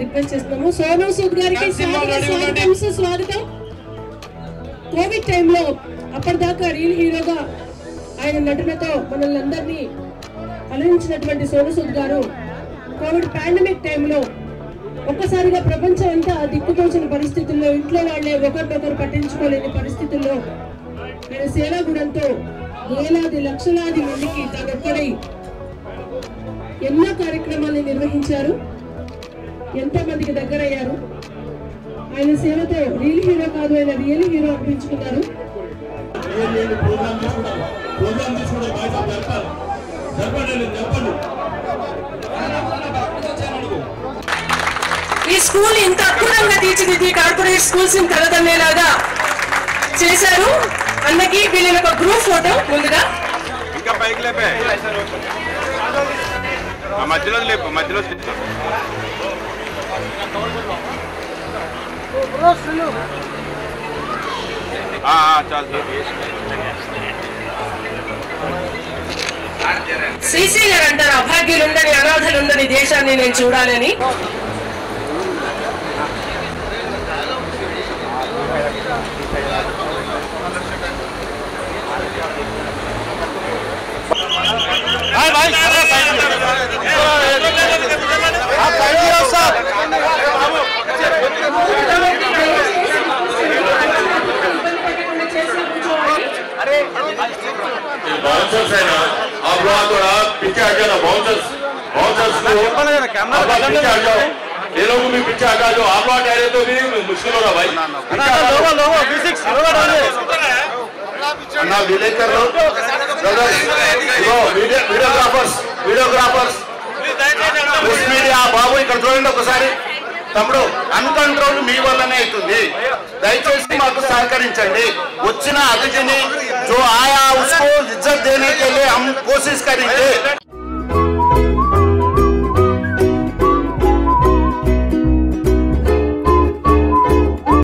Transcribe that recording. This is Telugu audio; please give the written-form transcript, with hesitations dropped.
రిక్వెస్ట్ చేస్తున్నాము. సోను సూద్ గారికి స్వాగతం. కోవిడ్ టైంలో అప్పటిదాకా రియల్ హీరోగా ఆయన నటనతో మనల్ని అందరినీ అలరించినటువంటి సోను సూద్ గారు కోవిడ్ పాండమిక్ టైంలో ఒక్కసారిగా ప్రపంచం అంతా దిక్కుతోచిన పరిస్థితుల్లో ఇంట్లో వాళ్ళే ఒకరినొకరు పట్టించుకోలేని పరిస్థితుల్లో ఆయన సేవాగుణంతో వేలాది లక్షలాది మందికి తానొక్కడై ఎన్నో కార్యక్రమాలను నిర్వహించారు. ఎంతో మందికి దగ్గరయ్యారు. ఆయన సేవతో రియల్ హీరో కాదు, ఆయన రియల్ హీరో అనిపించుకున్నారు. ఈ స్కూల్ ఇంత అద్భుతంగా తీర్చిదిద్ది కార్పొరేట్ స్కూల్స్ కలదన్నేలాగా చేశారు. అన్నకి వీళ్ళని ఒక గ్రూప్ ఫోటో ముందుగా మధ్యలో లేపు, మధ్యలో శ్రీశ్రీ గారు అంటారు, అభాగ్యులుండని అనాథలుండని దేశాన్ని నేను చూడాలని. बाउंसर्स है ना, आप लोग थोड़ा पीछे आ जाओ ना, बाउंसर्स को पीछे आ जाओ, ये लोग भी पीछे आ जाओ. आप लोग ठहरे तो भी मुश्किल हो रहा भाई. ना विलेकर लोग, वीडियोग्राफर्स మీడియా బాబు ఇక్కడ చూడండి ఒకసారి. తమ్ముడు అన్కంట్రోల్ మీ వల్లనే అవుతుంది. దయచేసి మాకు సహకరించండి. వచ్చిన అతిథిని जो आया उसको इज्जत देने के लिए हम कोशिश करेंगे.